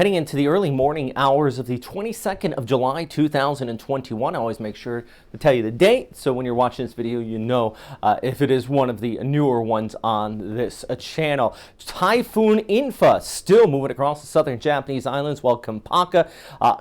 Heading into the early morning hours of the 22nd of July 2021, I always make sure to tell you the date, so when you're watching this video, you know if it is one of the newer ones on this channel. Typhoon In-fa still moving across the southern Japanese islands, while Kompaka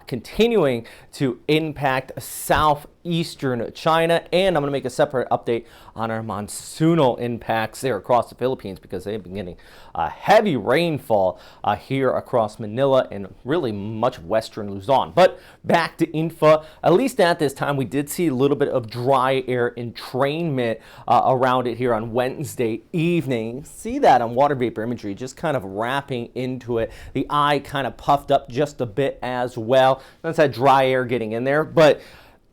continuing to impact southeastern China. And I'm going to make a separate update on our monsoonal impacts there across the Philippines, because they've been getting heavy rainfall here across Manila and really much of western Luzon. But back to In-fa, at least at this time, we did see a little bit of dry air entrainment around it here on Wednesday evening. See that on water vapor imagery, just kind of wrapping into it. The eye kind of puffed up just a bit as well. That's that dry air getting in there. But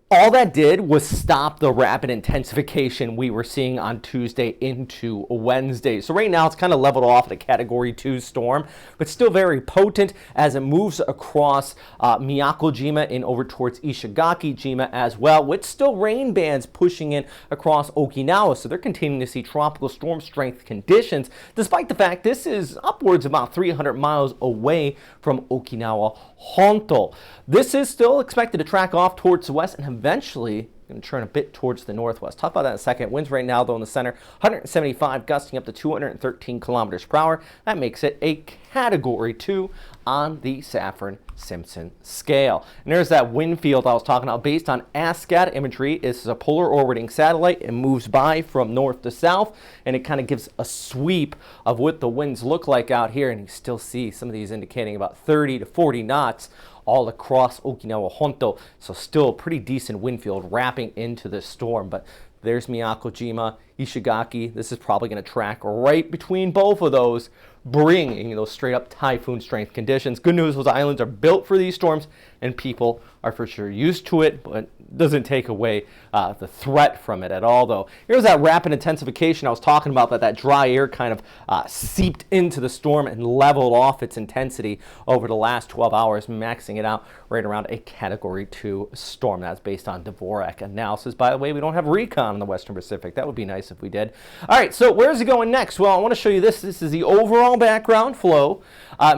all that did was stop the rapid intensification we were seeing on Tuesday into Wednesday. So right now it's kind of leveled off at a Category 2 storm, but still very potent as it moves across Miyako Jima and over towards Ishigaki Jima as well, with still rain bands pushing in across Okinawa. So they're continuing to see tropical storm strength conditions, despite the fact this is upwards about 300 miles away from Okinawa Honto. This is still expected to track off towards the west and eventually going to turn a bit towards the northwest. Talk about that in a second. Winds right now, though, in the center, 175, gusting up to 213 kilometers per hour. That makes it a Category 2 on the Saffir-Simpson scale. And there's that wind field I was talking about based on ASCAD imagery. This is a polar orbiting satellite. It moves by from north to south, and it kind of gives a sweep of what the winds look like out here. And you still see some of these indicating about 30 to 40 knots all across Okinawa Honto. So still a pretty decent wind field wrapping into this storm. But there's Miyako Jima, Ishigaki. This is probably going to track right between both of those, bringing those straight up typhoon strength conditions. Good news, those islands are built for these storms and people are for sure used to it, but doesn't take away the threat from it at all, though. Here's that rapid intensification I was talking about, that dry air kind of seeped into the storm and leveled off its intensity over the last 12 hours, maxing it out right around a Category 2 storm. That's based on Dvorak analysis. By the way, we don't have recon in the Western Pacific. That would be nice if we did. All right, so where's it going next? Well, I want to show you this. This is the overall background flow.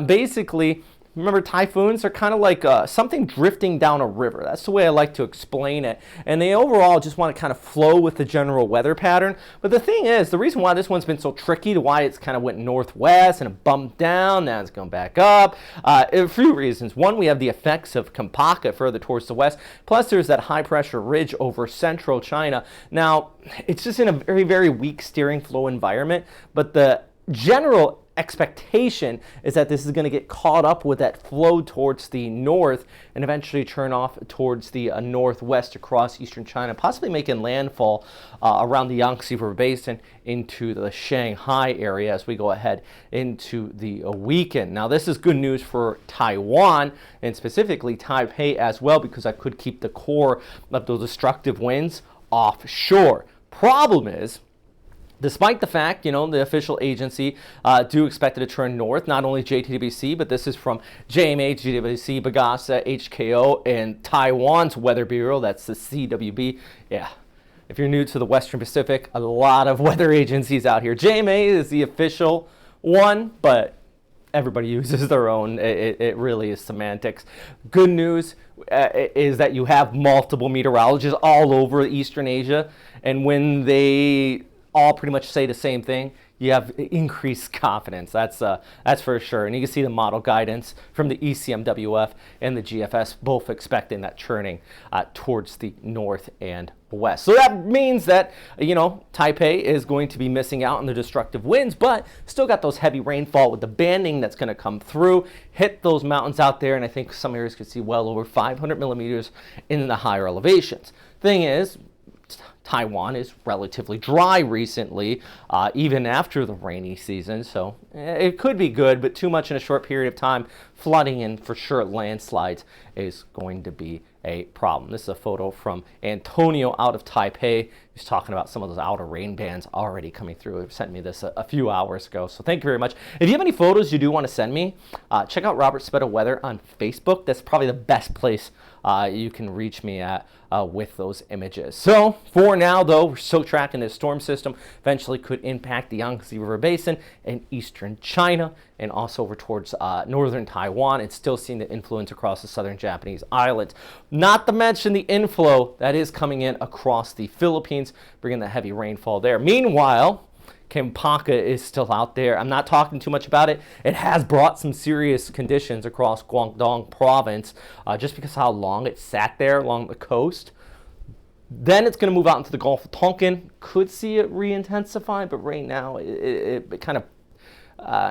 Basically, remember, typhoons are kind of like something drifting down a river. That's the way I like to explain it. And they overall just want to kind of flow with the general weather pattern. But the thing is, the reason why this one's been so tricky, to why it's kind of went northwest and it bumped down, now it's going back up, a few reasons. One, we have the effects of Kompaka further towards the west. Plus, there's that high pressure ridge over central China. Now, it's just in a very, very weak steering flow environment. But the general expectation is that this is going to get caught up with that flow towards the north and eventually turn off towards the northwest across eastern China, possibly making landfall around the Yangtze River Basin into the Shanghai area as we go ahead into the weekend. Now, this is good news for Taiwan and specifically Taipei as well, because I could keep the core of those destructive winds offshore. Problem is, despite the fact, the official agency do expect it to turn north, not only JTWC, but this is from JMA, JTWC, Bagasa, HKO, and Taiwan's Weather Bureau, that's the CWB. Yeah, if you're new to the Western Pacific, a lot of weather agencies out here. JMA is the official one, but everybody uses their own. It really is semantics. Good news is that you have multiple meteorologists all over Eastern Asia, and when they all pretty much say the same thing, you have increased confidence. That's for sure. And you can see the model guidance from the ECMWF and the GFS both expecting that churning towards the north and west. So that means that, Taipei is going to be missing out on the destructive winds, but still got those heavy rainfall with the banding that's going to come through, hit those mountains out there, and I think some areas could see well over 500 millimeters in the higher elevations. Thing is, Taiwan is relatively dry recently, even after the rainy season, so it could be good, but too much in a short period of time, flooding and for sure landslides is going to be a problem. This is a photo from Antonio out of Taipei. He's talking about some of those outer rain bands already coming through. He sent me this a few hours ago, so thank you very much. If you have any photos you do want to send me, check out Robert Speta Weather on Facebook. That's probably the best place you can reach me at with those images. So for now, though, we're still tracking this storm system. Eventually could impact the Yangtze River Basin and eastern China, and also over towards northern Taiwan, and still seeing the influence across the southern Japanese islands. Not to mention the inflow that is coming in across the Philippines, bringing the heavy rainfall there. Meanwhile, Kempaka is still out there. I'm not talking too much about it. It has brought some serious conditions across Guangdong province just because of how long it sat there along the coast. Then it's going to move out into the Gulf of Tonkin. Could see it re-intensify, but right now it kind of,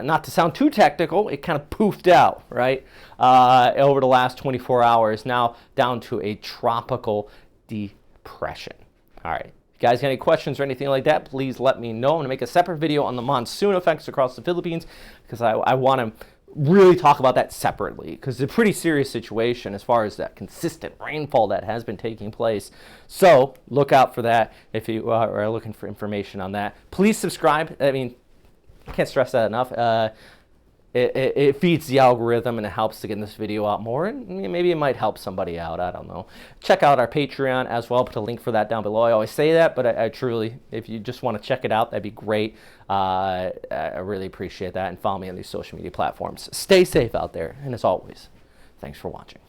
not to sound too technical, it kind of poofed out, right, over the last 24 hours, now down to a tropical depression. All right. If you guys got any questions or anything like that, please let me know. I'm going to make a separate video on the monsoon effects across the Philippines because I want to really talk about that separately because it's a pretty serious situation as far as that consistent rainfall that has been taking place. So look out for that if you are looking for information on that. Please subscribe. I mean, I can't stress that enough. It feeds the algorithm and it helps to get this video out more, and maybe it might help somebody out. I don't know. Check out our Patreon as well. Put a link for that down below. I always say that, but I truly, if you just want to check it out, that'd be great. I really appreciate that, and follow me on these social media platforms. Stay safe out there, and as always, thanks for watching.